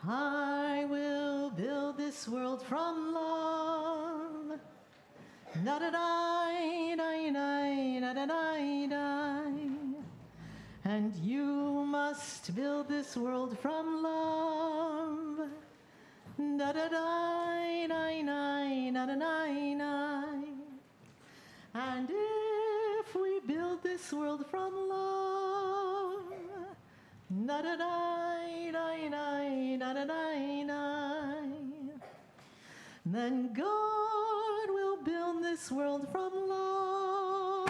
I will build this world from love. Na da da da da da da da. And you must build this world from love. Da da da da da da da. And if we build this world from love, da da da da da da da, then God will build this world from love.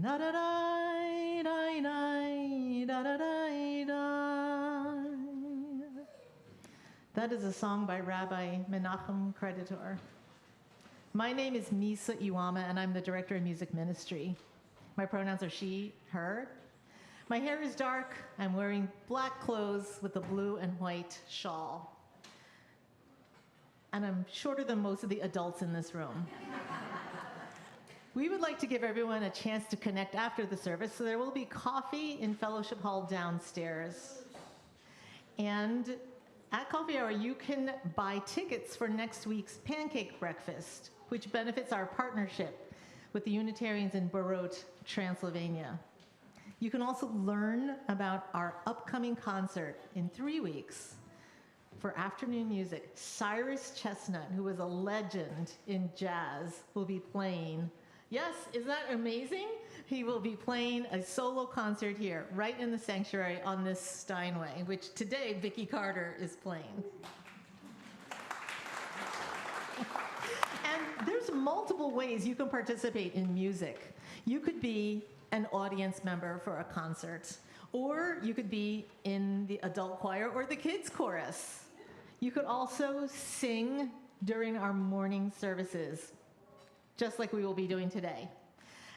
Da da da da da da da da. That is a song by Rabbi Menachem Creditor. My name is Misa Iwama, and I'm the Director of Music Ministry. My pronouns are she, her. My hair is dark. I'm wearing black clothes with a blue and white shawl. And I'm shorter than most of the adults in this room. We would like to give everyone a chance to connect after the service, so there will be coffee in Fellowship Hall downstairs. And at coffee hour, you can buy tickets for next week's pancake breakfast, which benefits our partnership with the Unitarians in Barot, Transylvania. You can also learn about our upcoming concert in 3 weeks for afternoon music. Cyrus Chestnut, who is a legend in jazz, will be playing. Yes, is that amazing? He will be playing a solo concert here, right in the sanctuary on this Steinway, which today Vicki Carter is playing. And there's multiple ways you can participate in music. You could be an audience member for a concert, or you could be in the adult choir or the kids chorus. You could also sing during our morning services, just like we will be doing today.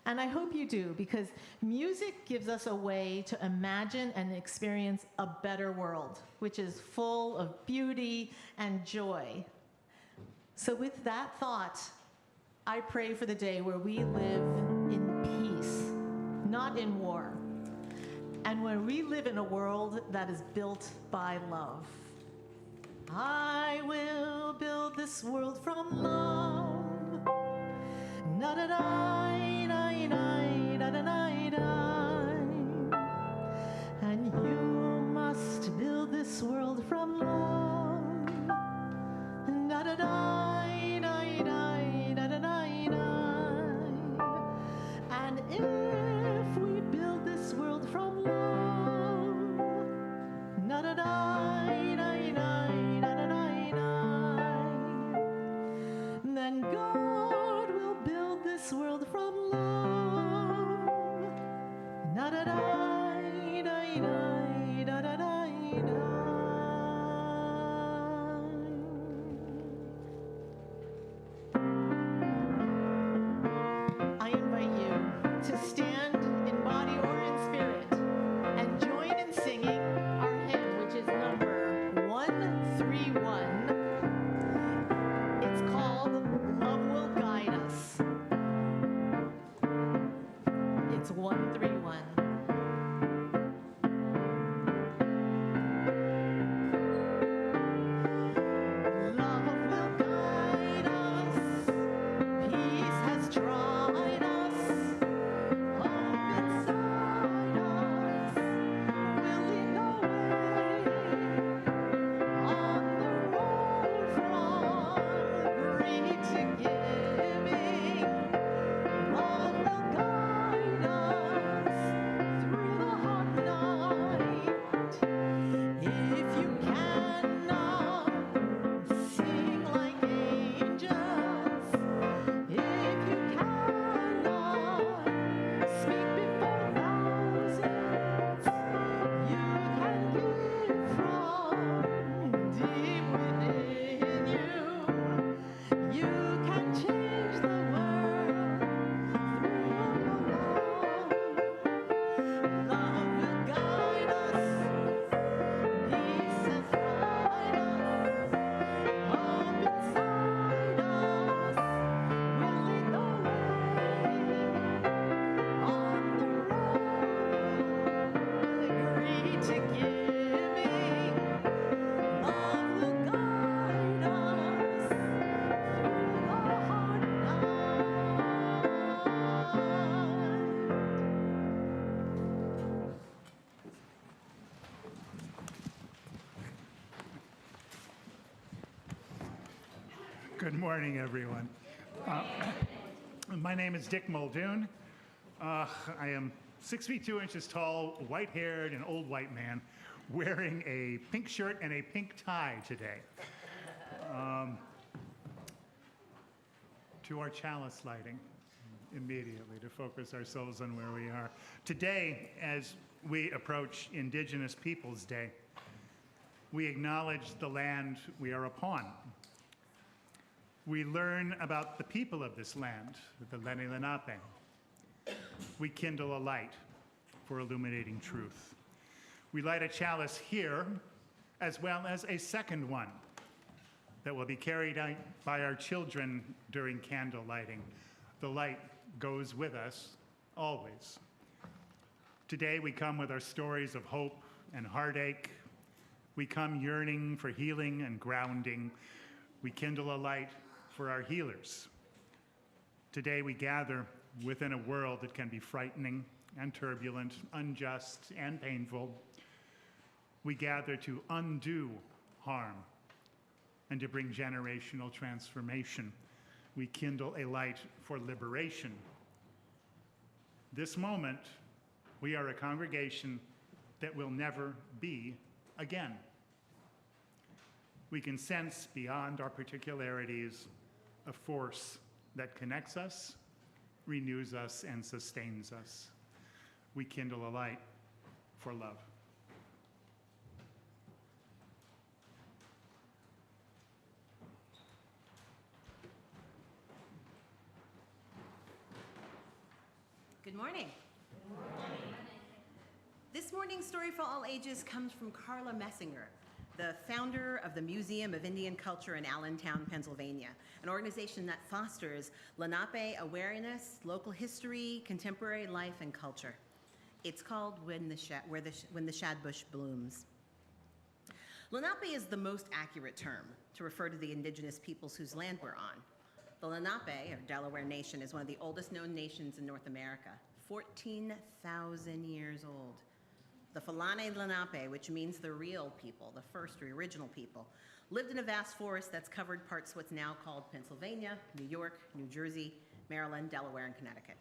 And I hope you do, because music gives us a way to imagine and experience a better world, which is full of beauty and joy. So with that thought, I pray for the day where we live in peace, not in war, and where we live in a world that is built by love. I will build this world from love. Na da da da da da da da. And you must build this world from love. Na da da da da da da da. And if we build this world from love, na da da da da da da, then God will build this world from love. Na da da da da da da da. I invite you to stand in body or in spirit and join in singing our hymn, which is number 131. It's called Love Will Guide Us. It's 131. Love will guide us, peace has tried us, hope inside us, will lead the way on the road. Good morning, everyone. My name is Dick Muldoon. I am 6 feet 2 inches tall, white-haired, and old white man wearing a pink shirt and a pink tie today. To our chalice lighting immediately to focus ourselves on where we are. Today, as we approach Indigenous Peoples Day, we acknowledge the land we are upon. We learn about the people of this land, the Lenni Lenape. We kindle a light for illuminating truth. We light a chalice here, as well as a second one that will be carried out by our children during candle lighting. The light goes with us always. Today we come with our stories of hope and heartache. We come yearning for healing and grounding. We kindle a light for our healers. Today we gather within a world that can be frightening and turbulent, unjust and painful. We gather to undo harm and to bring generational transformation. We kindle a light for liberation. This moment, we are a congregation that will never be again. We can sense beyond our particularities a force that connects us, renews us, and sustains us. We kindle a light for love. Good morning. Good morning. This morning's story for all ages comes from Carla Messinger, the founder of the Museum of Indian Culture in Allentown, Pennsylvania, an organization that fosters Lenape awareness, local history, contemporary life, and culture. It's called When the Shadbush Blooms. Lenape is the most accurate term to refer to the indigenous peoples whose land we're on. The Lenape, or Delaware Nation, is one of the oldest known nations in North America, 14,000 years old. The Falane Lenape, which means the real people, the first or original people, lived in a vast forest that's covered parts of what's now called Pennsylvania, New York, New Jersey, Maryland, Delaware, and Connecticut.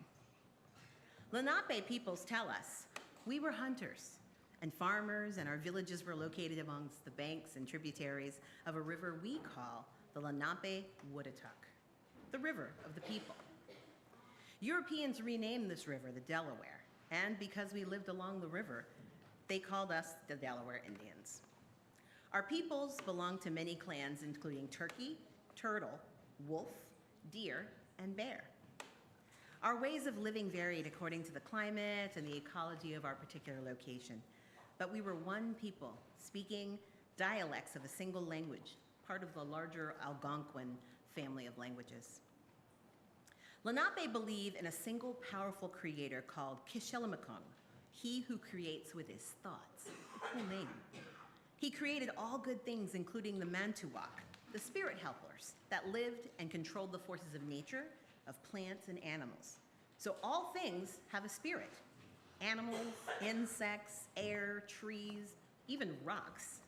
Lenape peoples tell us, we were hunters and farmers, and our villages were located amongst the banks and tributaries of a river we call the Lenape Woodatuck, the river of the people. Europeans renamed this river the Delaware, and because we lived along the river, they called us the Delaware Indians. Our peoples belong to many clans, including turkey, turtle, wolf, deer, and bear. Our ways of living varied according to the climate and the ecology of our particular location, but we were one people speaking dialects of a single language, part of the larger Algonquin family of languages. Lenape believe in a single powerful creator called Kishelamikong, he who creates with his thoughts. A cool name. He created all good things, including the Mantuwak, the spirit helpers that lived and controlled the forces of nature, of plants and animals. So all things have a spirit. Animals, insects, air, trees, even rocks.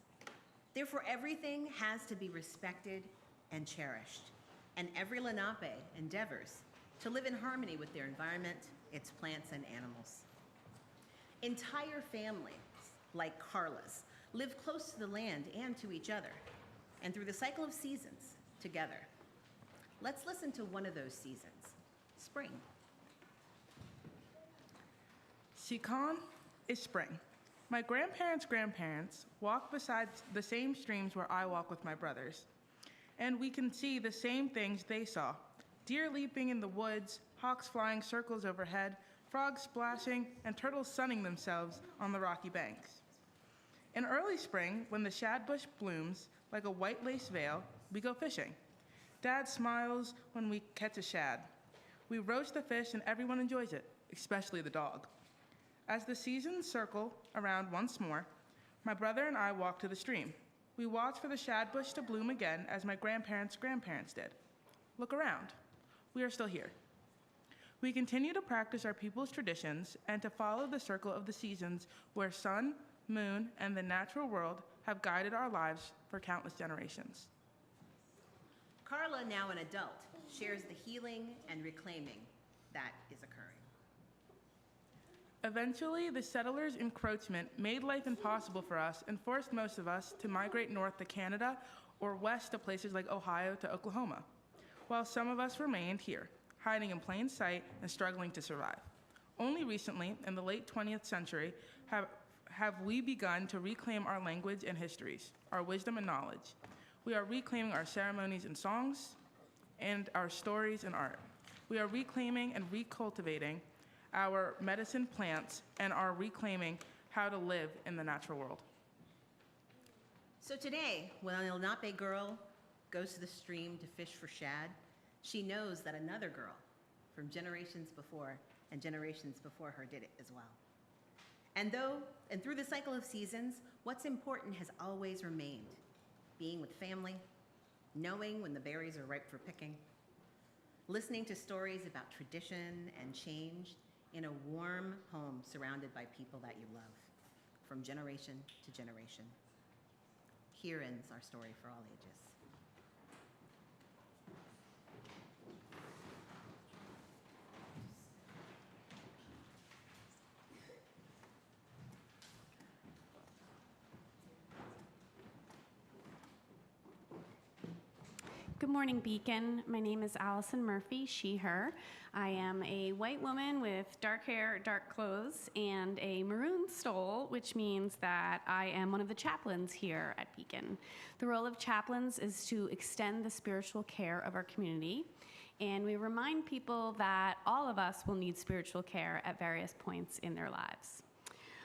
Therefore, everything has to be respected and cherished. And every Lenape endeavors to live in harmony with their environment, its plants and animals. Entire families, like Carla's, live close to the land and to each other, and through the cycle of seasons, together. Let's listen to one of those seasons, spring. Sikan is spring. My grandparents' grandparents walk beside the same streams where I walk with my brothers, and we can see the same things they saw. Deer leaping in the woods, hawks flying circles overhead, frogs splashing, and turtles sunning themselves on the rocky banks. In early spring, when the shadbush blooms like a white lace veil, we go fishing. Dad smiles when we catch a shad. We roast the fish and everyone enjoys it, especially the dog. As the seasons circle around once more, my brother and I walk to the stream. We watch for the shadbush to bloom again as my grandparents' grandparents did. Look around. We are still here. We continue to practice our people's traditions and to follow the circle of the seasons where sun, moon, and the natural world have guided our lives for countless generations. Carla, now an adult, shares the healing and reclaiming that is occurring. Eventually, the settlers' encroachment made life impossible for us and forced most of us to migrate north to Canada or west to places like Ohio to Oklahoma, while some of us remained here, hiding in plain sight and struggling to survive. Only recently, in the late 20th century, have we begun to reclaim our language and histories, our wisdom and knowledge. We are reclaiming our ceremonies and songs, and our stories and art. We are reclaiming and recultivating our medicine plants and are reclaiming how to live in the natural world. So today, when a Lenape girl goes to the stream to fish for shad, she knows that another girl from generations before and generations before her did it as well. And through the cycle of seasons, what's important has always remained: being with family, knowing when the berries are ripe for picking, listening to stories about tradition and change in a warm home surrounded by people that you love, from generation to generation. Here ends our story for all ages. Good morning, Beacon. My name is Allison Murphy, she, her. I am a white woman with dark hair, dark clothes, and a maroon stole, which means that I am one of the chaplains here at Beacon. The role of chaplains is to extend the spiritual care of our community, and we remind people that all of us will need spiritual care at various points in their lives.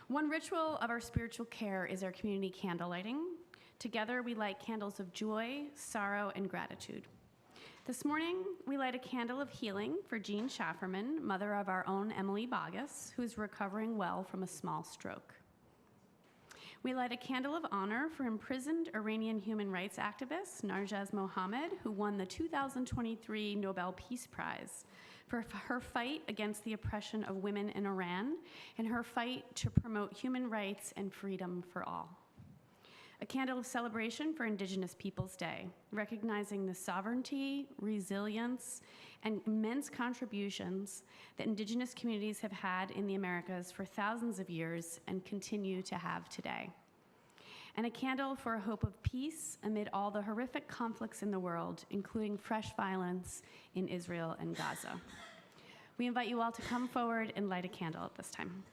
One ritual of our spiritual care is our community candle lighting. Together, we light candles of joy, sorrow, and gratitude. This morning, we light a candle of healing for Jean Schafferman, mother of our own Emily Bogus, who is recovering well from a small stroke. We light a candle of honor for imprisoned Iranian human rights activist Narges Mohammad, who won the 2023 Nobel Peace Prize for her fight against the oppression of women in Iran and her fight to promote human rights and freedom for all. A candle of celebration for Indigenous Peoples Day, recognizing the sovereignty, resilience, and immense contributions that Indigenous communities have had in the Americas for thousands of years and continue to have today. And a candle for a hope of peace amid all the horrific conflicts in the world, including fresh violence in Israel and Gaza. We invite you all to come forward and light a candle at this time.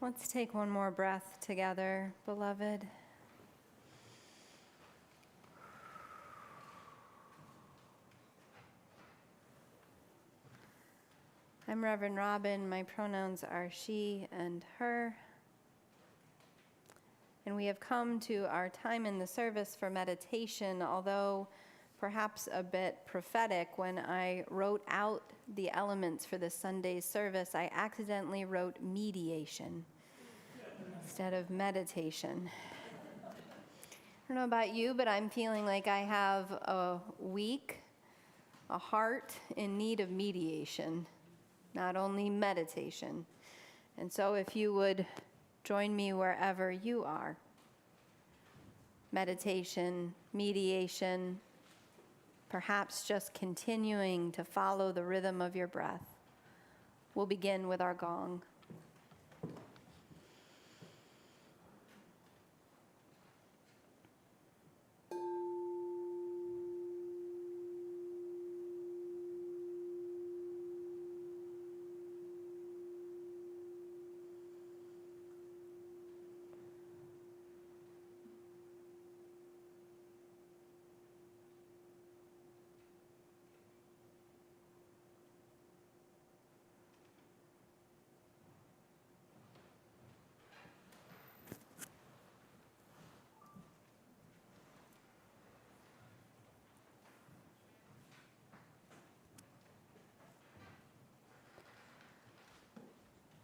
Let's take one more breath together, beloved. I'm Reverend Robin. My pronouns are she and her. And we have come to our time in the service for meditation, although perhaps a bit prophetic. When I wrote out the elements for this Sunday's service, I accidentally wrote mediation instead of meditation. I don't know about you, but I'm feeling like I have a heart in need of mediation, not only meditation. And so if you would join me wherever you are. Meditation, mediation, perhaps just continuing to follow the rhythm of your breath. We'll begin with our gong.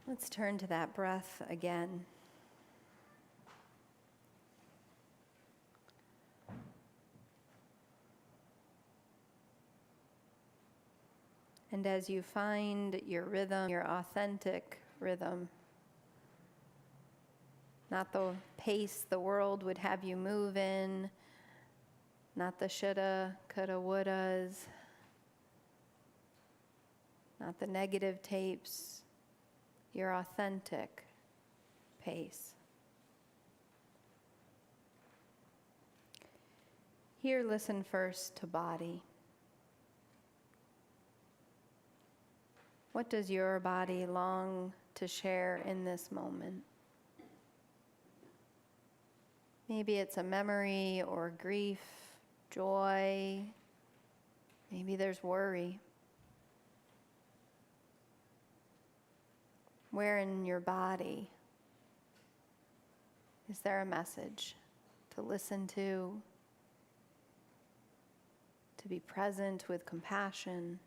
Let's turn to that breath again. And as you find your rhythm, your authentic rhythm, not the pace the world would have you move in, not the shoulda, coulda, wouldas, not the negative tapes, your authentic pace. Here, listen first to body. What does your body long to share in this moment? Maybe it's a memory or grief, joy. Maybe there's worry. Where in your body is there a message to listen to be present with compassion?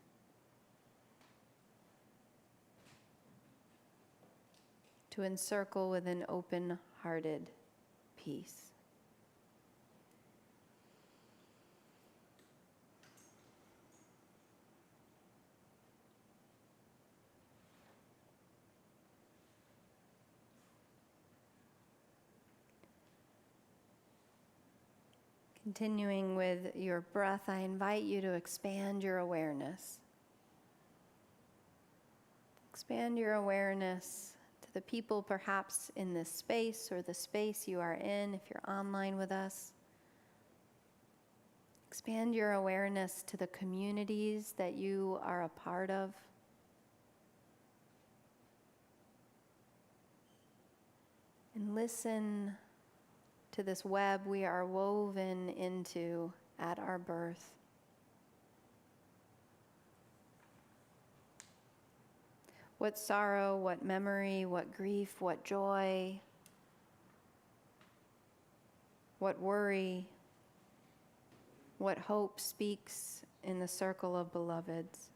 To encircle with an open-hearted peace. Continuing with your breath, I invite you to expand your awareness. Expand your awareness to the people perhaps in this space or the space you are in if you're online with us. Expand your awareness to the communities that you are a part of. And listen to this web we are woven into at our birth. What sorrow, what memory, what grief, what joy, what worry, what hope speaks in the circle of beloveds.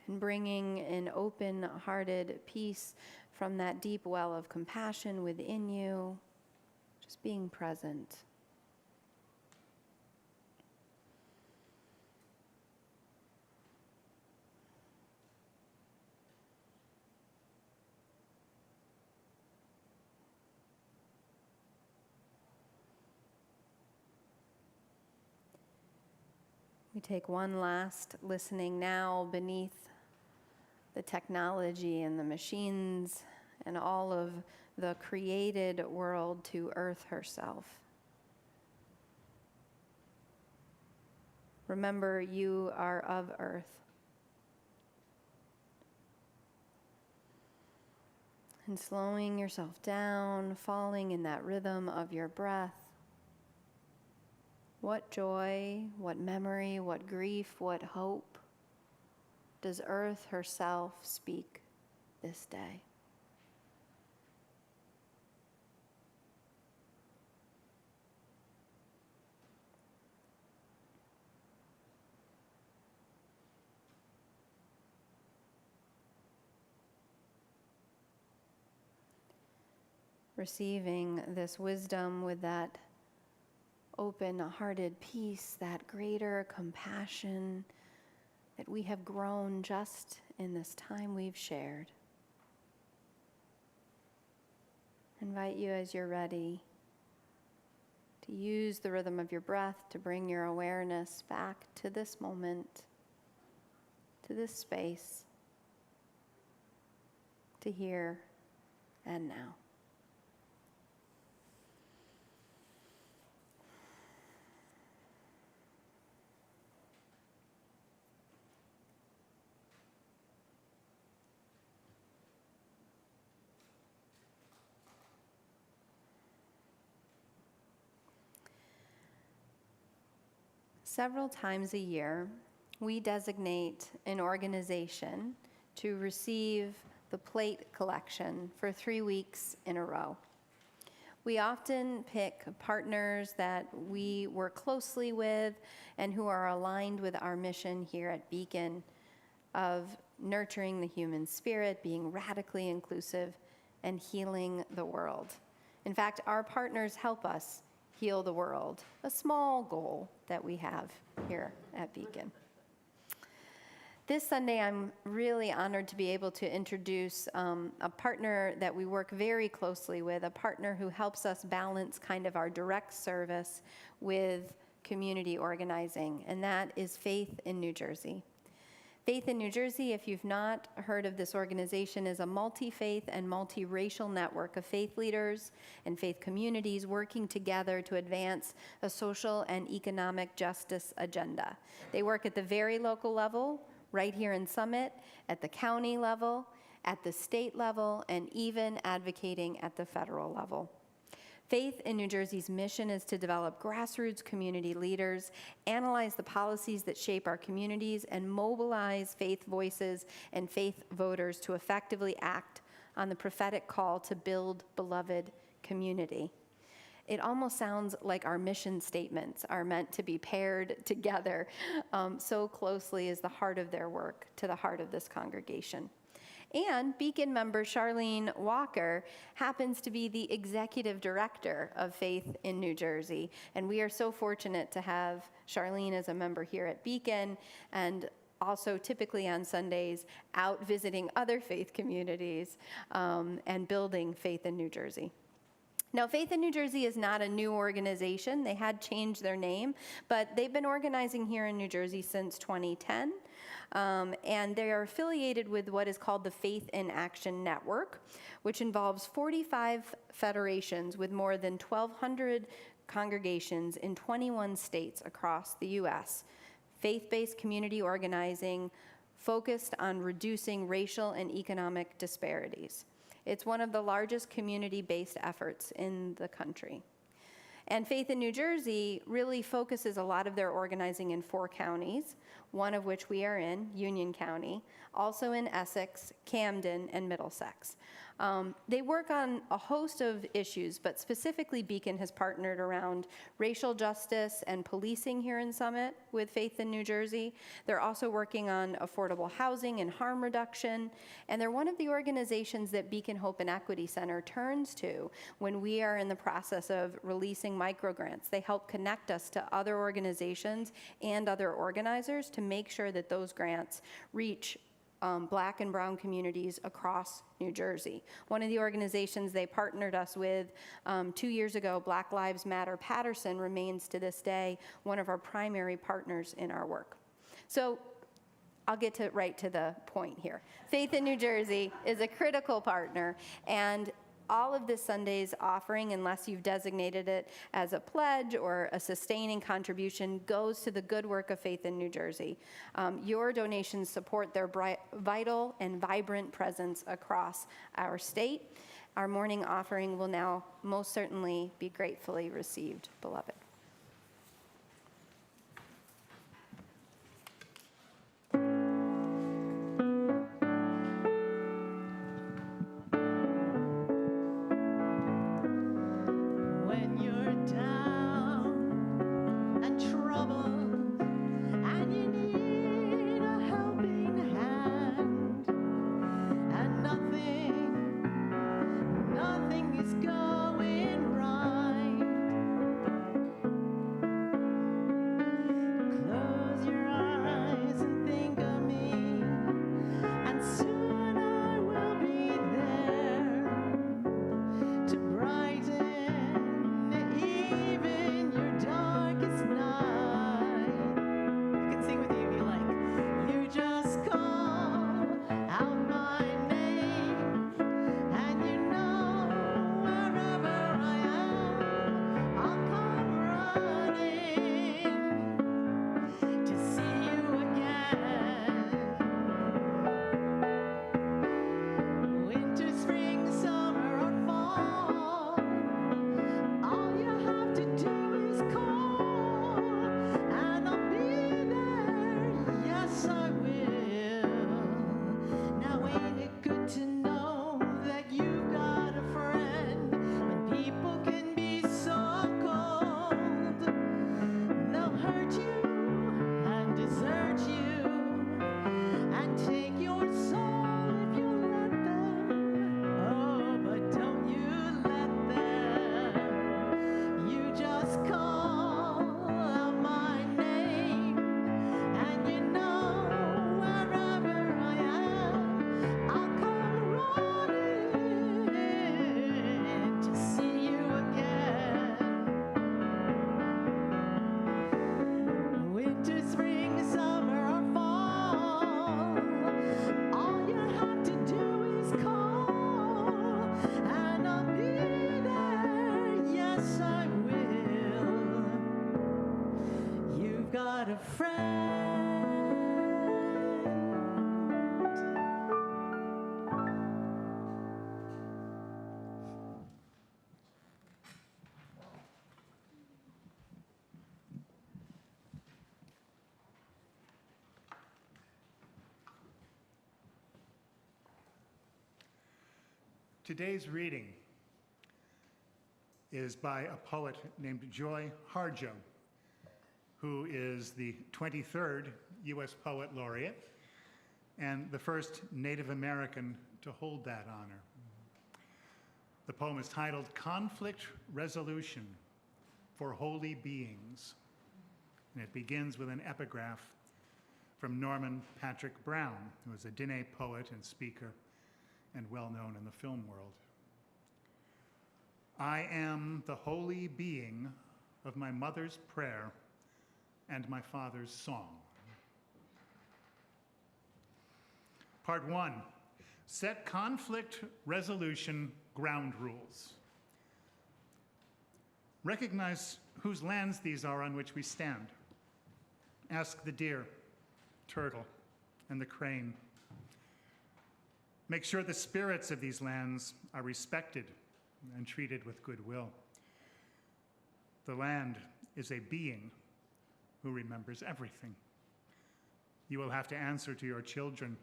And bringing an open-hearted peace from that deep well of compassion within you, just being present. We take one last listening now beneath the technology and the machines and all of the created world to Earth herself. Remember, you are of earth. And slowing yourself down, falling in that rhythm of your breath. What joy, what memory, what grief, what hope does earth herself speak this day? Receiving this wisdom with that open-hearted peace, that greater compassion that we have grown just in this time we've shared. I invite you, as you're ready, to use the rhythm of your breath to bring your awareness back to this moment, to this space, to here and now. Several times a year, we designate an organization to receive the plate collection for 3 weeks in a row. We often pick partners that we work closely with and who are aligned with our mission here at Beacon of nurturing the human spirit, being radically inclusive, and healing the world. In fact, our partners help us heal the world, a small goal that we have here at Beacon. This Sunday, I'm really honored to be able to introduce a partner that we work very closely with, a partner who helps us balance kind of our direct service with community organizing, and that is Faith in New Jersey. Faith in New Jersey, if you've not heard of this organization, is a multi-faith and multi-racial network of faith leaders and faith communities working together to advance a social and economic justice agenda. They work at the very local level, right here in Summit, at the county level, at the state level, and even advocating at the federal level. Faith in New Jersey's mission is to develop grassroots community leaders, analyze the policies that shape our communities, and mobilize faith voices and faith voters to effectively act on the prophetic call to build beloved community. It almost sounds like our mission statements are meant to be paired together. So closely is the heart of their work to the heart of this congregation. And Beacon member Charlene Walker happens to be the executive director of Faith in New Jersey. And we are so fortunate to have Charlene as a member here at Beacon, and also typically on Sundays out visiting other faith communities and building Faith in New Jersey. Now, Faith in New Jersey is not a new organization. They had changed their name, but they've been organizing here in New Jersey since 2010. And they are affiliated with what is called the Faith in Action Network, which involves 45 federations with more than 1,200 congregations in 21 states across the U.S. Faith-based community organizing focused on reducing racial and economic disparities. It's one of the largest community-based efforts in the country. And Faith in New Jersey really focuses a lot of their organizing in 4 counties, one of which we are in, Union County, also in Essex, Camden, and Middlesex. They work on a host of issues, but specifically Beacon has partnered around racial justice and policing here in Summit with Faith in New Jersey. They're also working on affordable housing and harm reduction, and they're one of the organizations that Beacon Hope and Equity Center turns to when we are in the process of releasing microgrants. They help connect us to other organizations and other organizers to make sure that those grants reach Black and brown communities across New Jersey. One of the organizations they partnered us with 2 years ago, Black Lives Matter Patterson, remains to this day one of our primary partners in our work. So I'll get right to the point here. Faith in New Jersey is a critical partner, and All of this Sunday's offering, unless you've designated it as a pledge or a sustaining contribution, goes to the good work of Faith in New Jersey. Your donations support their vital and vibrant presence across our state. Our morning offering will now most certainly be gratefully received, beloved. When you're down and troubled and you need a helping hand and nothing is going right, close your eyes and think of me, and soon I will be there to brighten even your darkest night. You can sing with me if you like. You just call out my name, and you know wherever I am, I'll come running to see you again. Winter, spring, summer, or fall, all you have to do is call, and I'll be there. Yes, I will. Now ain't it good to know that you've got a friend when people can be so cold? They'll hurt you and desert you and take your soul if you let them. Oh, but don't you let them. You just call out my name, and you know wherever I am, I'll come running to see you again. Winter, spring, summer, or fall, all you have to do is call, and I'll be there. Yes, I will. You've got a friend. Today's reading is by a poet named Joy Harjo, who is the 23rd U.S. Poet Laureate and the first Native American to hold that honor. The poem is titled Conflict Resolution for Holy Beings, and it begins with an epigraph from Norman Patrick Brown, who is a Diné poet and speaker and well known in the film world. I am the holy being of my mother's prayer and my father's song. Part 1, set conflict resolution ground rules. Recognize whose lands these are on which we stand. Ask the deer, turtle, and the crane. Make sure the spirits of these lands are respected and treated with goodwill. The land is a being who remembers everything. You will have to answer to your children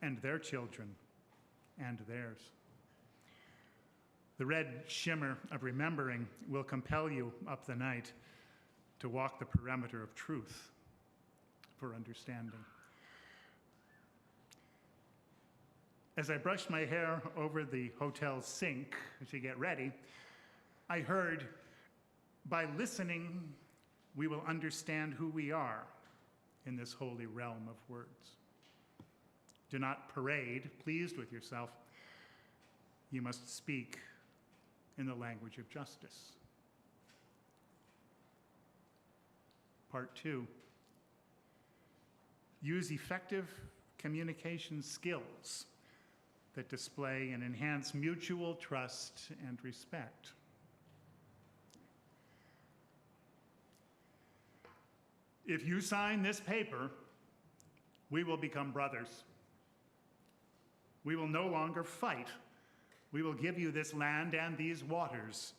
and their children and theirs. The red shimmer of remembering will compel you up the night to walk the perimeter of truth for understanding. As I brushed my hair over the hotel sink to get ready, I heard, by listening, we will understand who we are in this holy realm of words. Do not parade, pleased with yourself. You must speak in the language of justice. Part 2, use effective communication skills that display and enhance mutual trust and respect. If you sign this paper, we will become brothers. We will no longer fight. We will give you this land and these waters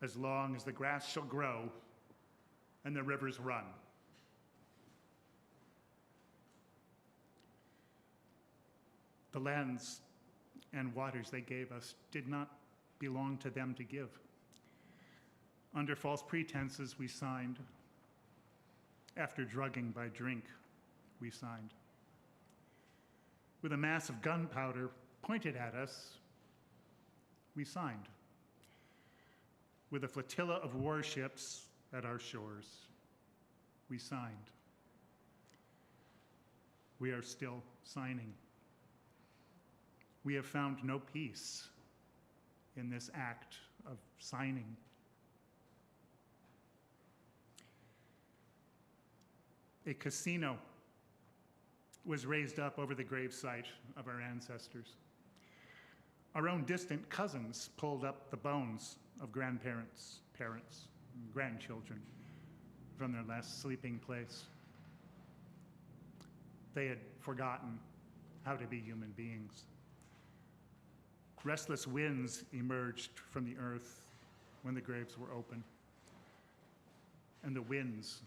as long as the grass shall grow and the rivers run. The lands and waters they gave us did not belong to them to give. Under false pretenses, we signed. After drugging by drink, we signed. With a mass of gunpowder pointed at us, we signed. With a flotilla of warships at our shores, we signed. We are still signing. We have found no peace in this act of signing. A casino was raised up over the gravesite of our ancestors. Our own distant cousins pulled up the bones of grandparents, parents, and grandchildren from their last sleeping place. They had forgotten how to be human beings. Restless winds emerged from the earth when the graves were open, and the winds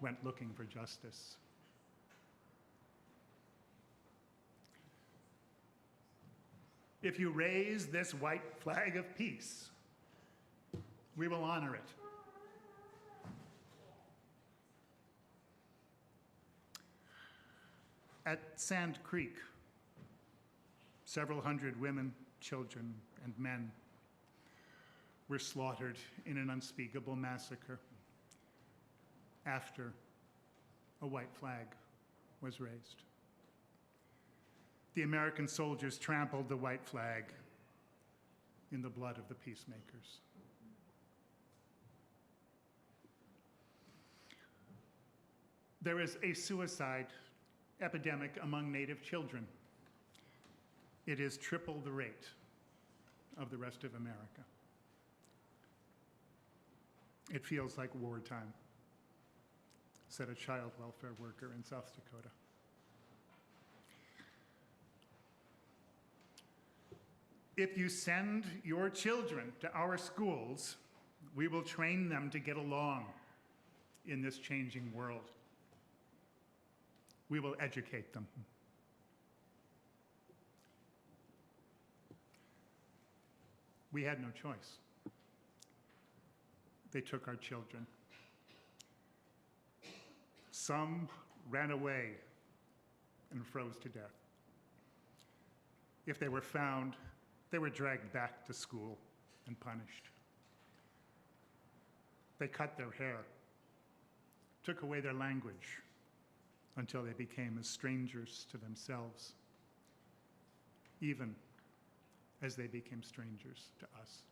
went looking for justice. If you raise this white flag of peace, we will honor it. At Sand Creek, several hundred women, children, and men were slaughtered in an unspeakable massacre after a white flag was raised. The American soldiers trampled the white flag in the blood of the peacemakers. There is a suicide epidemic among Native children. It is triple the rate of the rest of America. It feels like wartime, said a child welfare worker in South Dakota. If you send your children to our schools, we will train them to get along in this changing world. We will educate them. We had no choice. They took our children. Some ran away and froze to death. If they were found, they were dragged back to school and punished. They cut their hair, took away their language until they became as strangers to themselves, even as they became strangers to us.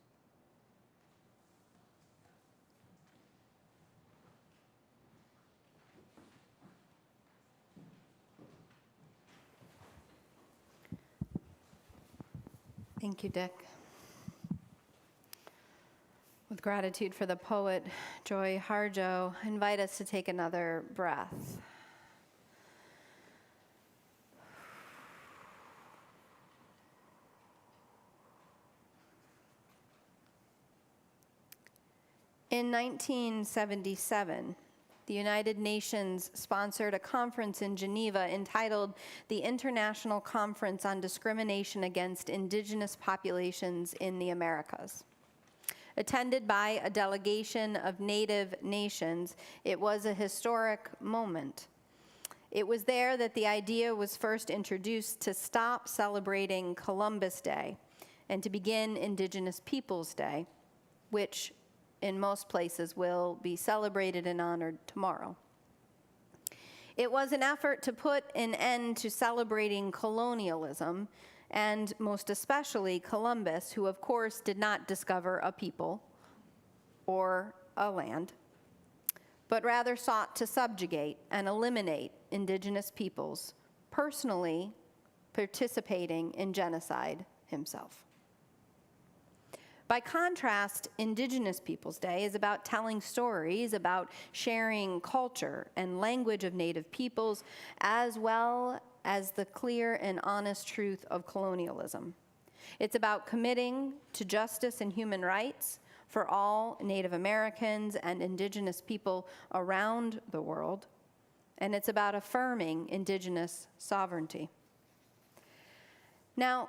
Thank you, Dick. With gratitude for the poet, Joy Harjo, I invite us to take another breath. In 1977, the United Nations sponsored a conference in Geneva entitled the International Conference on Discrimination Against Indigenous Populations in the Americas. Attended by a delegation of Native nations, it was a historic moment. It was there that the idea was first introduced to stop celebrating Columbus Day and to begin Indigenous Peoples Day, which in most places will be celebrated and honored tomorrow. It was an effort to put an end to celebrating colonialism, and most especially Columbus, who of course did not discover a people or a land, but rather sought to subjugate and eliminate indigenous peoples personally participating in genocide himself. By contrast, Indigenous Peoples Day is about telling stories, about sharing culture and language of Native peoples, as well as the clear and honest truth of colonialism. It's about committing to justice and human rights for all Native Americans and Indigenous people around the world, and it's about affirming Indigenous sovereignty. Now,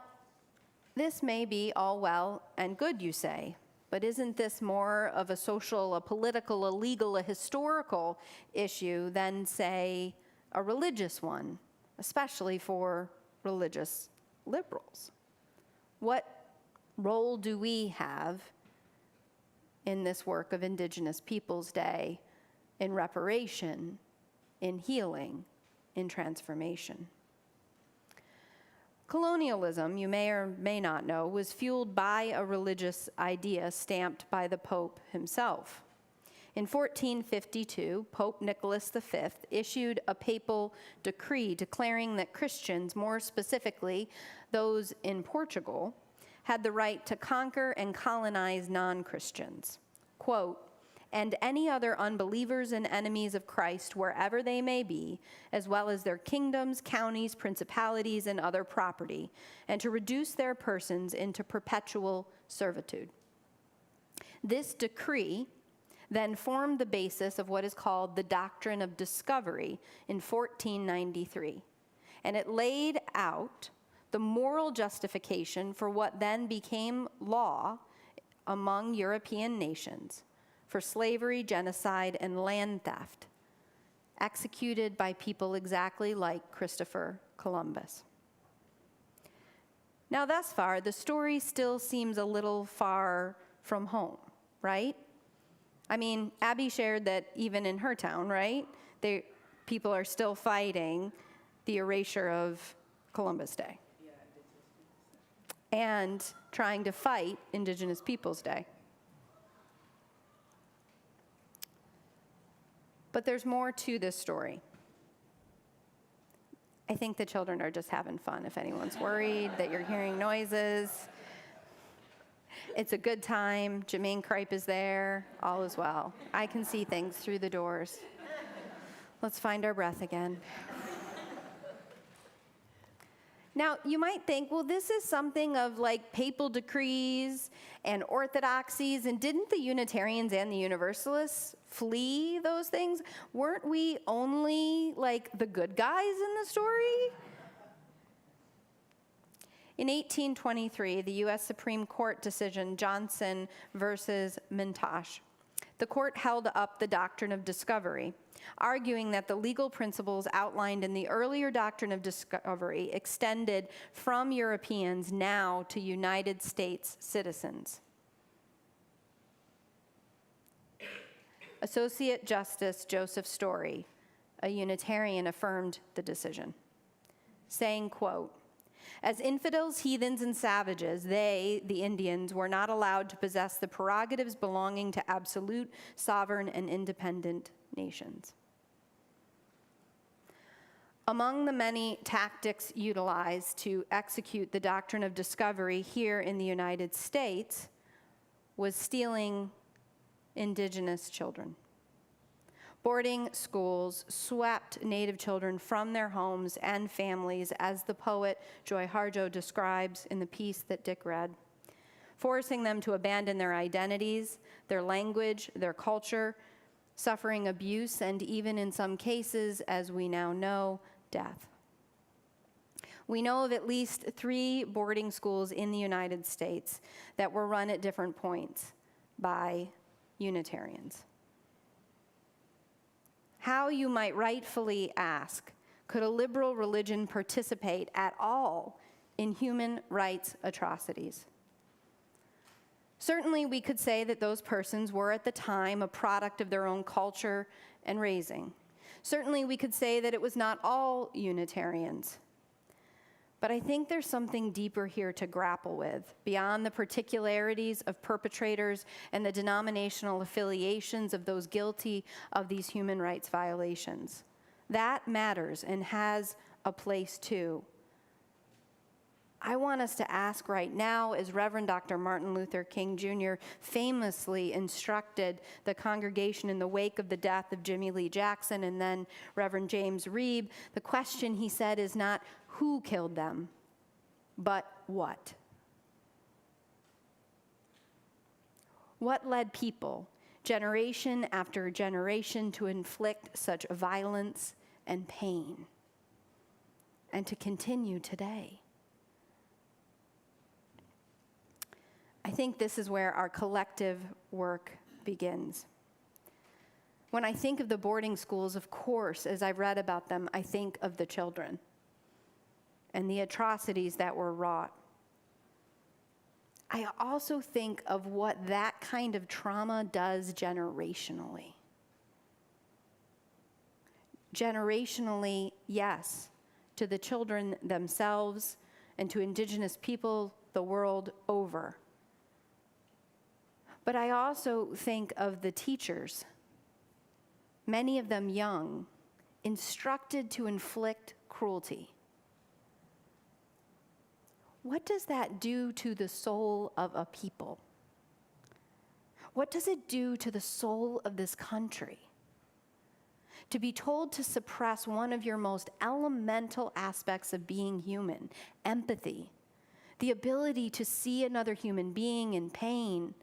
this may be all well and good, you say, but isn't this more of a social, a political, a legal, a historical issue than, say, a religious one, especially for religious liberals? What role do we have in this work of Indigenous Peoples Day, in reparation, in healing, in transformation? Colonialism, you may or may not know, was fueled by a religious idea stamped by the Pope himself. In 1452, Pope Nicholas V issued a papal decree declaring that Christians, more specifically those in Portugal, had the right to conquer and colonize non-Christians. Quote, "and any other unbelievers and enemies of Christ wherever they may be, as well as their kingdoms, counties, principalities, and other property, and to reduce their persons into perpetual servitude." This decree then formed the basis of what is called the Doctrine of Discovery in 1493, and it laid out the moral justification for what then became law among European nations for slavery, genocide, and land theft, executed by people exactly like Christopher Columbus. Now, thus far, the story still seems a little far from home, right? I mean, Abby shared that even in her town, right, people are still fighting the erasure of Columbus Day and trying to fight Indigenous Peoples Day. But there's more to this story. I think the children are just having fun. If anyone's worried that you're hearing noises, it's a good time. Jermaine Kripe is there. All is well. I can see things through the doors. Let's find our breath again. Now, you might think, well, this is something of like papal decrees and orthodoxies, and didn't the Unitarians and the Universalists flee those things? Weren't we only like the good guys in the story? In 1823, the U.S. Supreme Court decision, Johnson versus Mintosh, the court held up the doctrine of discovery, arguing that the legal principles outlined in the earlier doctrine of discovery extended from Europeans now to United States citizens. Associate Justice Joseph Story, a Unitarian, affirmed the decision, saying, quote, "As infidels, heathens, and savages, they, the Indians, were not allowed to possess the prerogatives belonging to absolute, sovereign, and independent nations." Among the many tactics utilized to execute the doctrine of discovery here in the United States was stealing Indigenous children. Boarding schools swept Native children from their homes and families, as the poet Joy Harjo describes in the piece that Dick read, forcing them to abandon their identities, their language, their culture, suffering abuse, and even in some cases, as we now know, death. We know of at least 3 boarding schools in the United States that were run at different points by Unitarians. How, you might rightfully ask, could a liberal religion participate at all in human rights atrocities? Certainly, we could say that those persons were at the time a product of their own culture and raising. Certainly, we could say that it was not all Unitarians. But I think there's something deeper here to grapple with, beyond the particularities of perpetrators and the denominational affiliations of those guilty of these human rights violations. That matters and has a place too. I want us to ask right now, as Reverend Dr. Martin Luther King Jr. famously instructed the congregation in the wake of the death of Jimmy Lee Jackson and then Reverend James Reeb, the question he said is not who killed them, but what? What led people, generation after generation, to inflict such violence and pain, and to continue today? I think this is where our collective work begins. When I think of the boarding schools, of course, as I've read about them, I think of the children and the atrocities that were wrought. I also think of what that kind of trauma does generationally. Generationally, yes, to the children themselves and to Indigenous people the world over. But I also think of the teachers, many of them young, instructed to inflict cruelty. What does that do to the soul of a people? What does it do to the soul of this country? To be told to suppress one of your most elemental aspects of being human, empathy, the ability to see another human being in pain,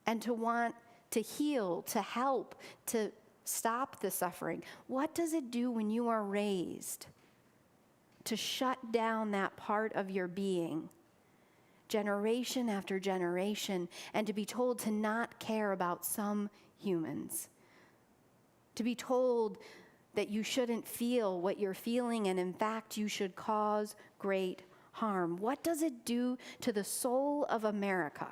and to want to heal, to help, to stop the suffering. What does it do when you are raised to shut down that part of your being, generation after generation, and to be told to not care about some humans? To be told that you shouldn't feel what you're feeling, and in fact, you should cause great harm. What does it do to the soul of America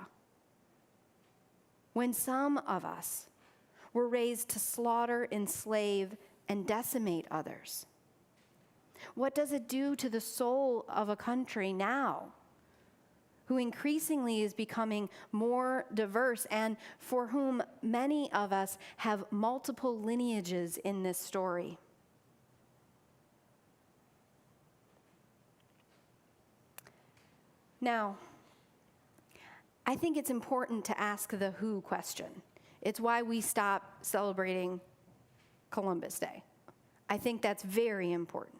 when some of us were raised to slaughter, enslave, and decimate others? What does it do to the soul of a country now, who increasingly is becoming more diverse and for whom many of us have multiple lineages in this story? Now, I think it's important to ask the who question. It's why we stopped celebrating Columbus Day. I think that's very important.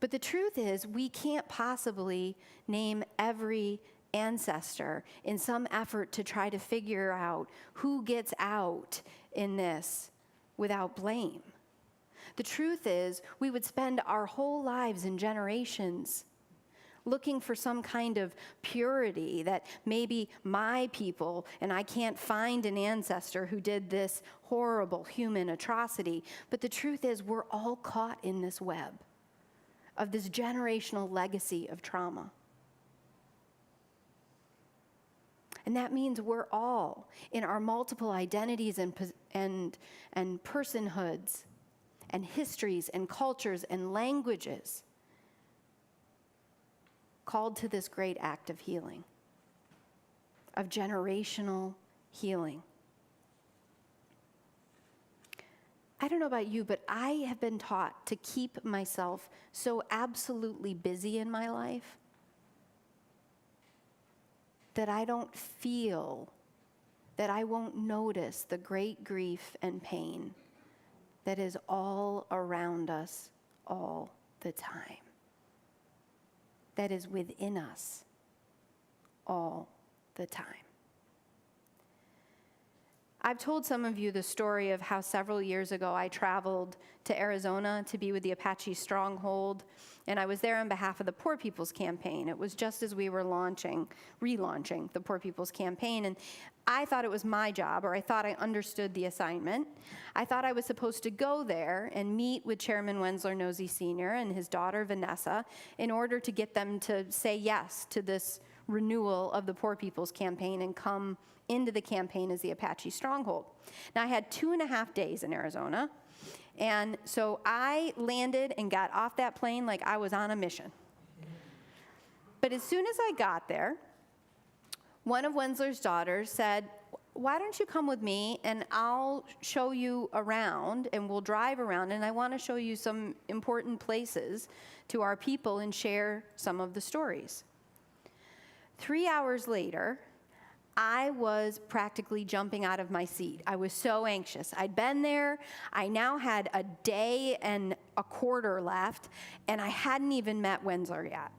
But the truth is, we can't possibly name every ancestor in some effort to try to figure out who gets out in this without blame. The truth is, we would spend our whole lives and generations looking for some kind of purity that maybe my people, and I can't find an ancestor who did this horrible human atrocity. But the truth is, we're all caught in this web of this generational legacy of trauma. And that means we're all, in our multiple identities and personhoods and histories and cultures and languages, called to this great act of healing, of generational healing. I don't know about you, but I have been taught to keep myself so absolutely busy in my life that I don't feel, that I won't notice the great grief and pain that is all around us all the time, that is within us all the time. I've told some of you the story of how several years ago I traveled to Arizona to be with the Apache Stronghold, and I was there on behalf of the Poor People's Campaign. It was just as we were relaunching the Poor People's Campaign, and I thought it was my job, or I thought I understood the assignment. I thought I was supposed to go there and meet with Chairman Wensler Nosey Sr. and his daughter Vanessa in order to get them to say yes to this renewal of the Poor People's Campaign and come into the campaign as the Apache Stronghold. Now, I had 2.5 days in Arizona, and so I landed and got off that plane like I was on a mission. But as soon as I got there, one of Wensler's daughters said, why don't you come with me and I'll show you around and we'll drive around, and I want to show you some important places to our people and share some of the stories. 3 hours later, I was practically jumping out of my seat. I was so anxious. I'd been there. I now had a day and a quarter left, and I hadn't even met Wensler yet.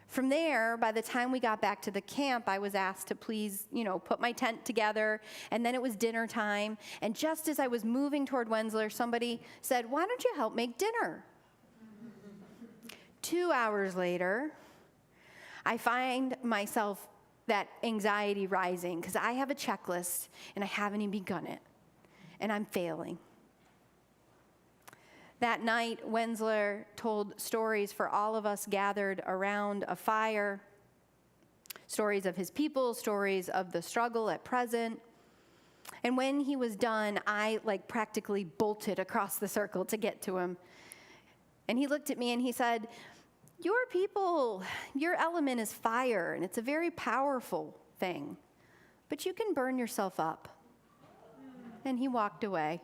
From there, by the time we got back to the camp, I was asked to please, put my tent together, and then it was dinner time. And just as I was moving toward Wensler, somebody said, "Why don't you help make dinner?" 2 hours later, I find myself that anxiety rising because I have a checklist and I haven't even begun it, and I'm failing. That night, Wensler told stories for all of us gathered around a fire, stories of his people, stories of the struggle at present. And when he was done, I practically bolted across the circle to get to him. And he looked at me and he said, "Your people, your element is fire, and it's a very powerful thing, but you can burn yourself up." And he walked away.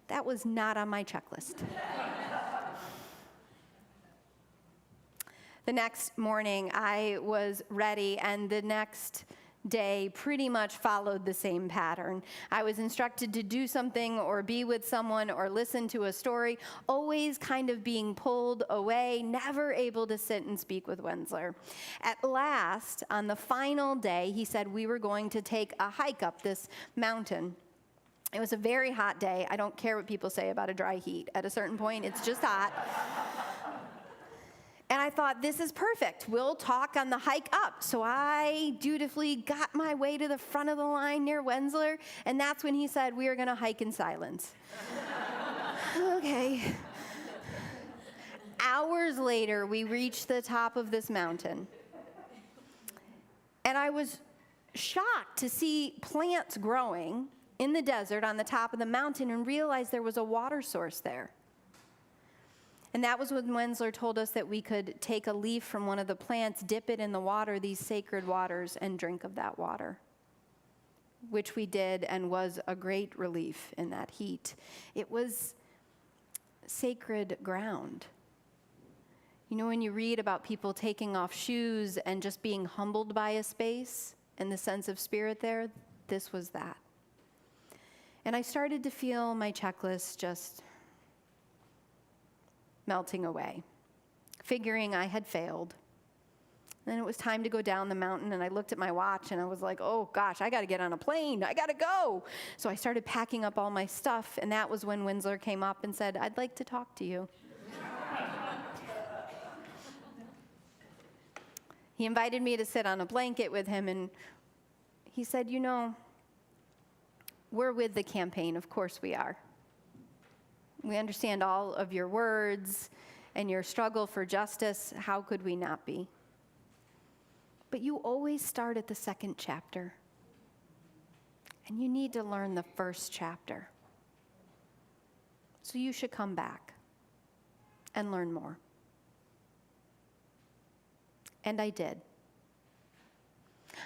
That was not on my checklist. The next morning, I was ready, and the next day pretty much followed the same pattern. I was instructed to do something or be with someone or listen to a story, always kind of being pulled away, never able to sit and speak with Wensler. At last, on the final day, he said we were going to take a hike up this mountain. It was a very hot day. I don't care what people say about a dry heat. At a certain point, it's just hot. And I thought, this is perfect. We'll talk on the hike up. So I dutifully got my way to the front of the line near Wensler, and that's when he said, we are going to hike in silence. Okay. Hours later, we reached the top of this mountain. And I was shocked to see plants growing in the desert on the top of the mountain and realized there was a water source there. And that was when Wensler told us that we could take a leaf from one of the plants, dip it in the water, these sacred waters, and drink of that water, which we did and was a great relief in that heat. It was sacred ground. When you read about people taking off shoes and just being humbled by a space and the sense of spirit there, this was that. And I started to feel my checklist just melting away, figuring I had failed. Then it was time to go down the mountain, and I looked at my watch, and I was like, oh gosh, I gotta get on a plane, I gotta go. So I started packing up all my stuff, and that was when Wensler came up and said, I'd like to talk to you. He invited me to sit on a blanket with him, and he said, we're with the campaign, of course we are. We understand all of your words and your struggle for justice. How could we not be? But you always start at the second chapter. And you need to learn the first chapter. So you should come back and learn more. And I did.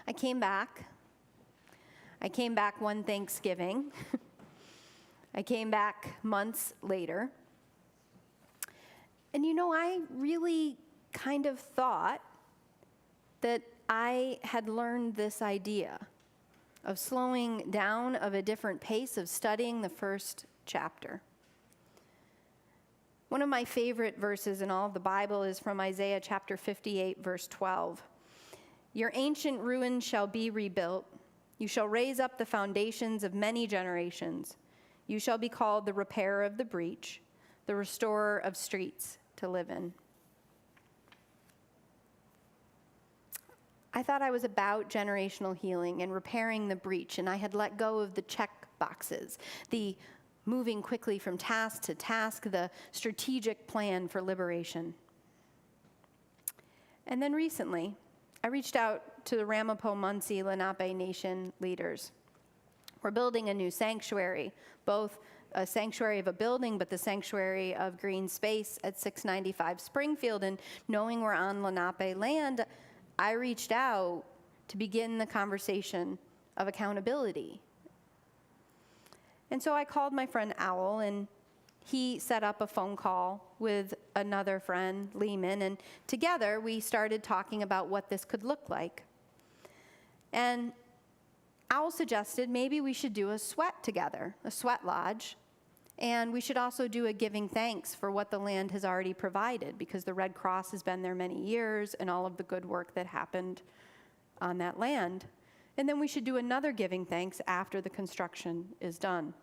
I came back one Thanksgiving. I came back months later. And I really kind of thought that I had learned this idea of slowing down, of a different pace, of studying the first chapter. One of my favorite verses in all of the Bible is from Isaiah chapter 58, verse 12. Your ancient ruins shall be rebuilt. You shall raise up the foundations of many generations. You shall be called the repairer of the breach, the restorer of streets to live in. I thought I was about generational healing and repairing the breach, and I had let go of the check boxes, the moving quickly from task to task, the strategic plan for liberation. And then recently, I reached out to the Ramapo-Munsee Lenape Nation leaders. We're building a new sanctuary, both a sanctuary of a building, but the sanctuary of green space at 695 Springfield. And knowing we're on Lenape land, I reached out to begin the conversation of accountability. And so I called my friend Owl, and he set up a phone call with another friend, Lehman, and together we started talking about what this could look like. And Owl suggested maybe we should do a sweat together, a sweat lodge, and we should also do a giving thanks for what the land has already provided, because the Red Cross has been there many years and all of the good work that happened on that land. And then we should do another giving thanks after the construction is done.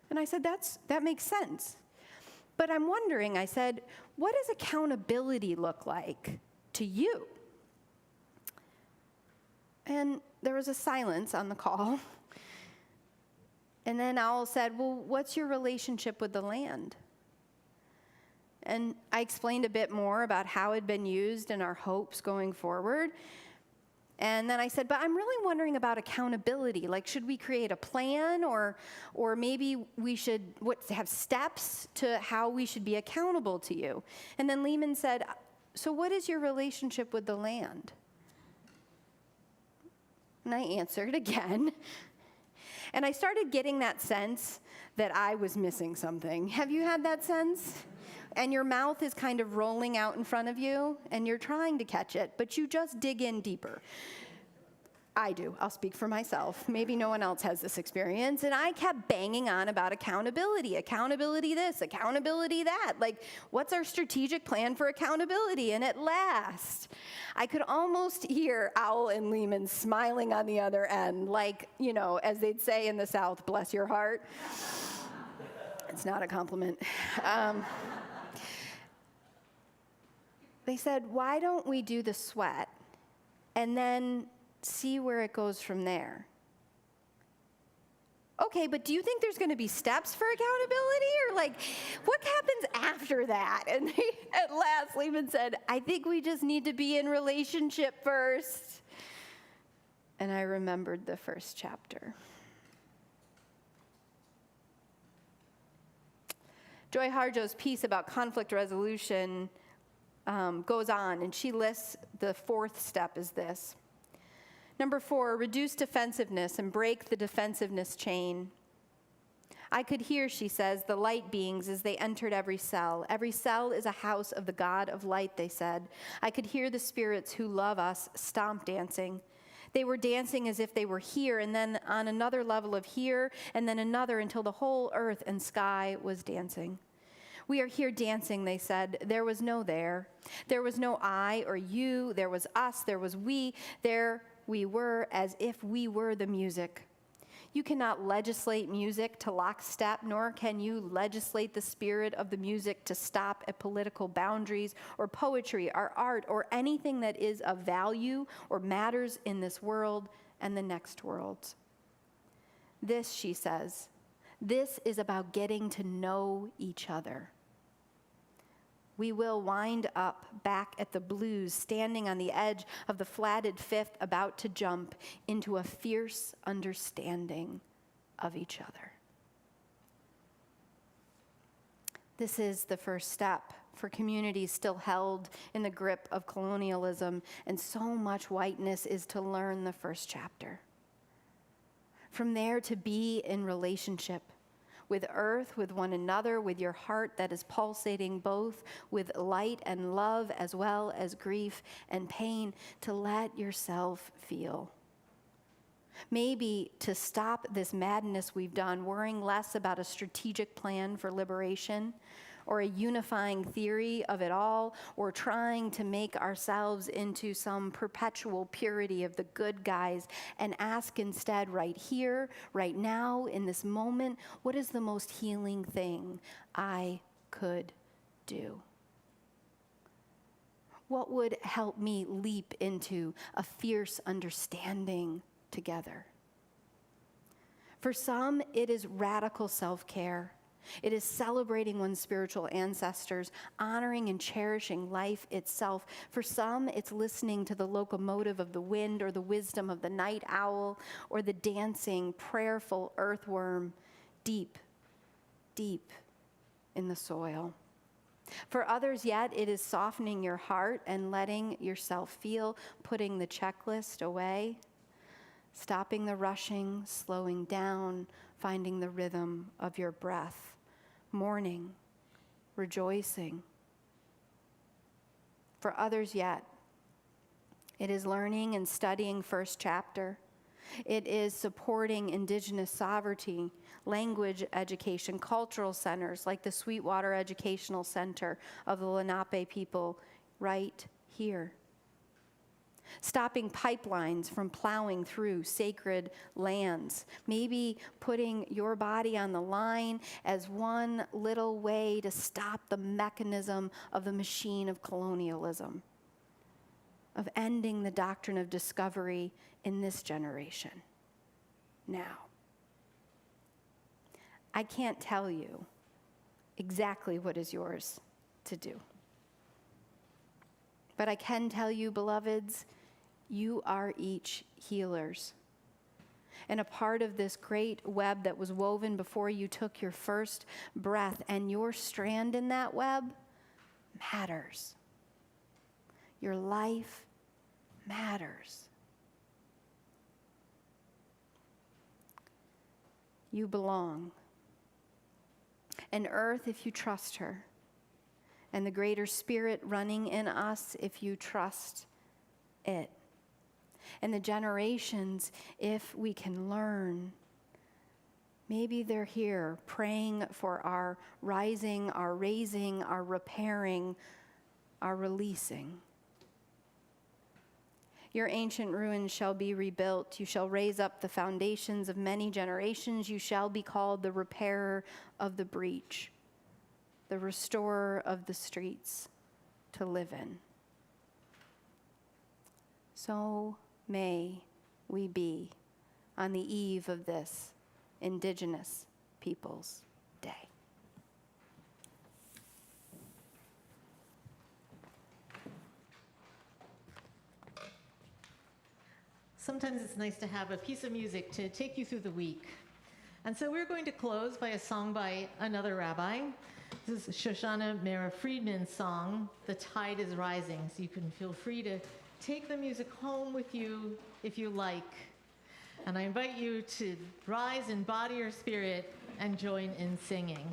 And I said, that makes sense. But I'm wondering, I said, what does accountability look like to you? And there was a silence on the call. And then Owl said, well, what's your relationship with the land? And I explained a bit more about how it had been used and our hopes going forward. And then I said, but I'm really wondering about accountability. Like, should we create a plan, or maybe we should have steps to how we should be accountable to you? And then Lehman said, so what is your relationship with the land? And I answered again. And I started getting that sense that I was missing something. Have you had that sense? And your mouth is kind of rolling out in front of you, and you're trying to catch it, but you just dig in deeper. I do. I'll speak for myself. Maybe no one else has this experience. And I kept banging on about accountability this, accountability that. Like, what's our strategic plan for accountability? And at last, I could almost hear Owl and Lehman smiling on the other end, like, as they'd say in the South, bless your heart. It's not a compliment. They said, why don't we do the sweat and then see where it goes from there? Okay, but do you think there's going to be steps for accountability? Or what happens after that? And at last, Lehman said, I think we just need to be in relationship first. And I remembered the first chapter. Joy Harjo's piece about conflict resolution goes on, and she lists the fourth step is this. Number 4, reduce defensiveness and break the defensiveness chain. I could hear, she says, the light beings as they entered every cell. Every cell is a house of the God of light, they said. I could hear the spirits who love us stomp dancing. They were dancing as if they were here, and then on another level of here, and then another, until the whole earth and sky was dancing. We are here dancing, they said. There was no there. There was no I or you. There was us. There was we. There we were, as if we were the music. You cannot legislate music to lockstep, nor can you legislate the spirit of the music to stop at political boundaries or poetry or art or anything that is of value or matters in this world and the next world. This, she says, this is about getting to know each other. We will wind up back at the blues, standing on the edge of the flatted fifth, about to jump into a fierce understanding of each other. This is the first step for communities still held in the grip of colonialism, and so much whiteness is to learn the first chapter. From there, to be in relationship with earth, with one another, with your heart that is pulsating both with light and love as well as grief and pain, to let yourself feel. Maybe to stop this madness we've done, worrying less about a strategic plan for liberation or a unifying theory of it all, or trying to make ourselves into some perpetual purity of the good guys, and ask instead, right here, right now, in this moment, what is the most healing thing I could do? What would help me leap into a fierce understanding together? For some, it is radical self-care. It is celebrating one's spiritual ancestors, honoring and cherishing life itself. For some, it's listening to the locomotive of the wind, or the wisdom of the night owl, or the dancing, prayerful earthworm deep deep in the soil. For others yet, it is softening your heart and letting yourself feel, putting the checklist away, stopping the rushing, slowing down, finding the rhythm of your breath, mourning, rejoicing. For others yet, it is learning and studying first chapter. It is supporting Indigenous sovereignty, language education, cultural centers like the Sweetwater Educational Center of the Lenape people right here. Stopping pipelines from plowing through sacred lands. Maybe putting your body on the line as one little way to stop the mechanism of the machine of colonialism, of ending the doctrine of discovery in this generation. Now, I can't tell you exactly what is yours to do. But I can tell you, beloveds, you are each healers. And a part of this great web that was woven before you took your first breath, and your strand in that web matters. Your life matters. You belong. And earth, if you trust her, and the greater spirit running in us, if you trust it. And the generations, if we can learn, maybe they're here praying for our rising, our raising, our repairing, our releasing. Your ancient ruins shall be rebuilt. You shall raise up the foundations of many generations. You shall be called the repairer of the breach, the restorer of the streets to live in. So may we be on the eve of this Indigenous Peoples Day. Sometimes it's nice to have a piece of music to take you through the week. And so we're going to close by a song by another rabbi. This is Shoshana Mara Friedman's song, The Tide is Rising. So you can feel free to take the music home with you if you like. And I invite you to rise in body or spirit and join in singing.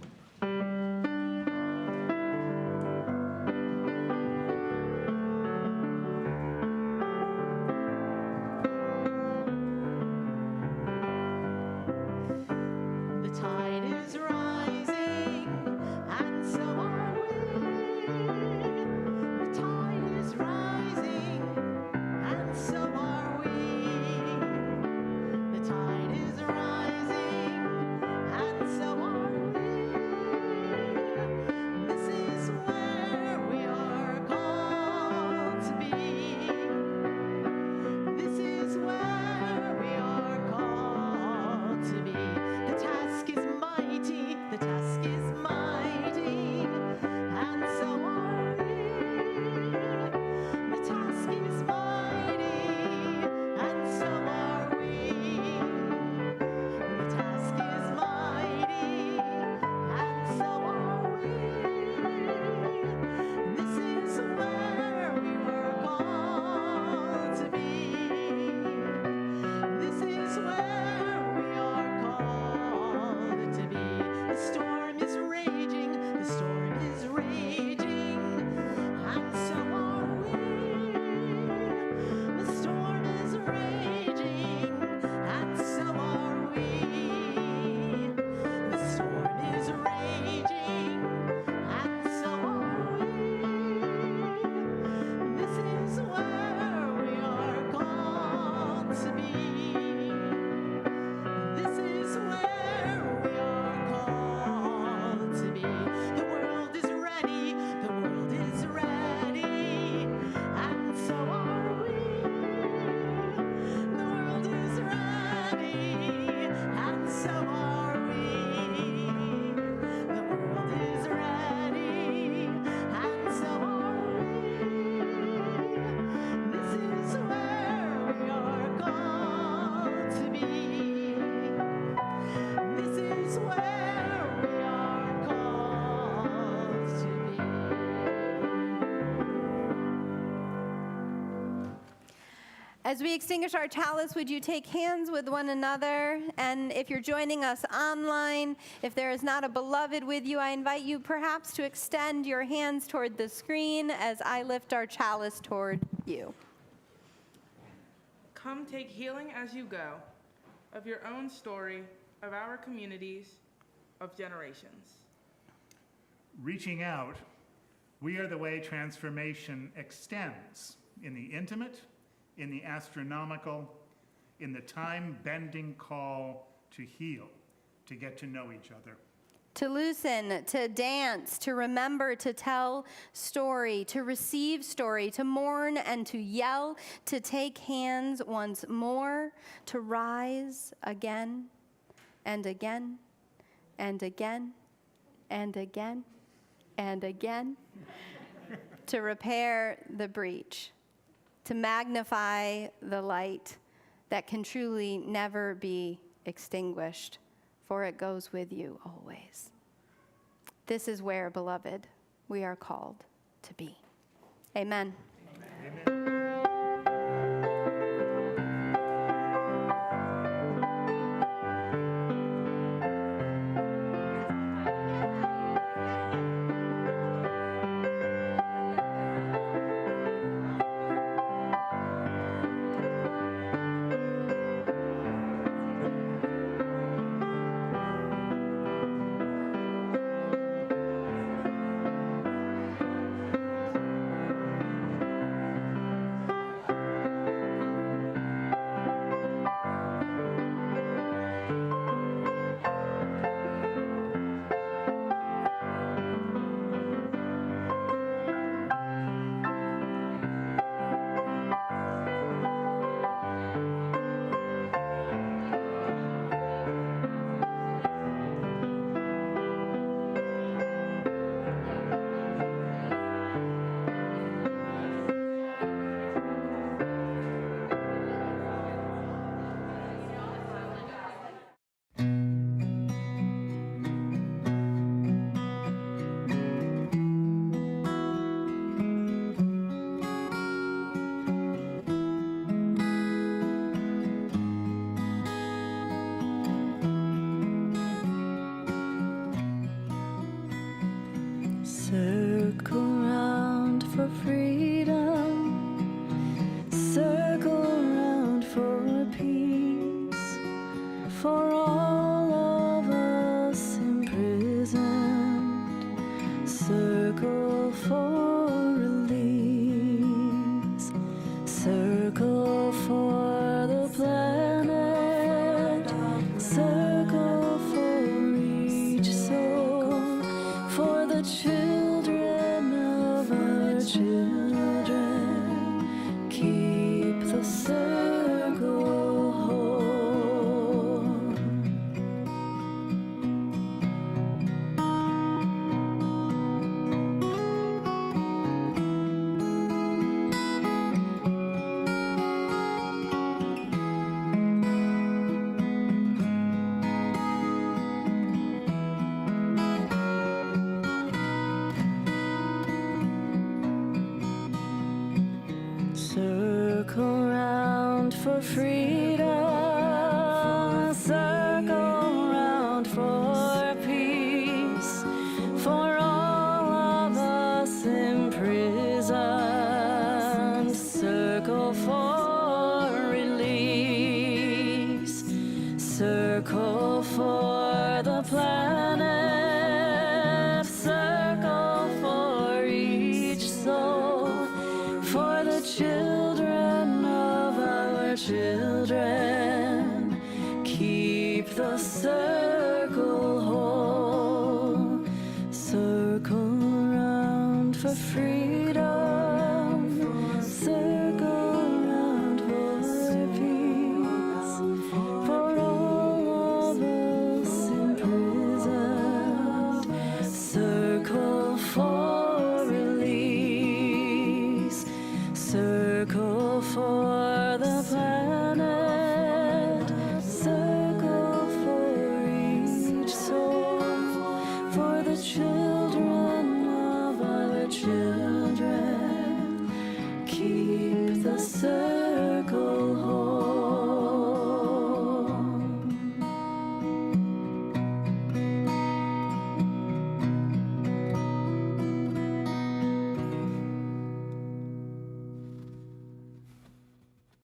As we extinguish our chalice, would you take hands with one another? And if you're joining us online, if there is not a beloved with you, I invite you perhaps to extend your hands toward the screen as I lift our chalice toward you. Come take healing as you go, of your own story, of our communities, of generations. Reaching out, we are the way transformation extends in the intimate, in the astronomical, in the time-bending call to heal, to get to know each other. To loosen, to dance, to remember, to tell story, to receive story, to mourn and to yell, to take hands once more, to rise again and again and again and again and again, to repair the breach, to magnify the light that can truly never be extinguished, for it goes with you always. This is where, beloved, we are called to be. Amen. Amen. Circle round for freedom, circle round for peace, for all of us imprisoned, circle for release, circle for the planet, circle for each soul, for the children of our children, keep the circle whole. Circle round for freedom, circle round for peace, for all of us imprisoned, circle for release, circle for the planet, circle for each soul, for the children of our children, keep the circle whole, circle round for freedom.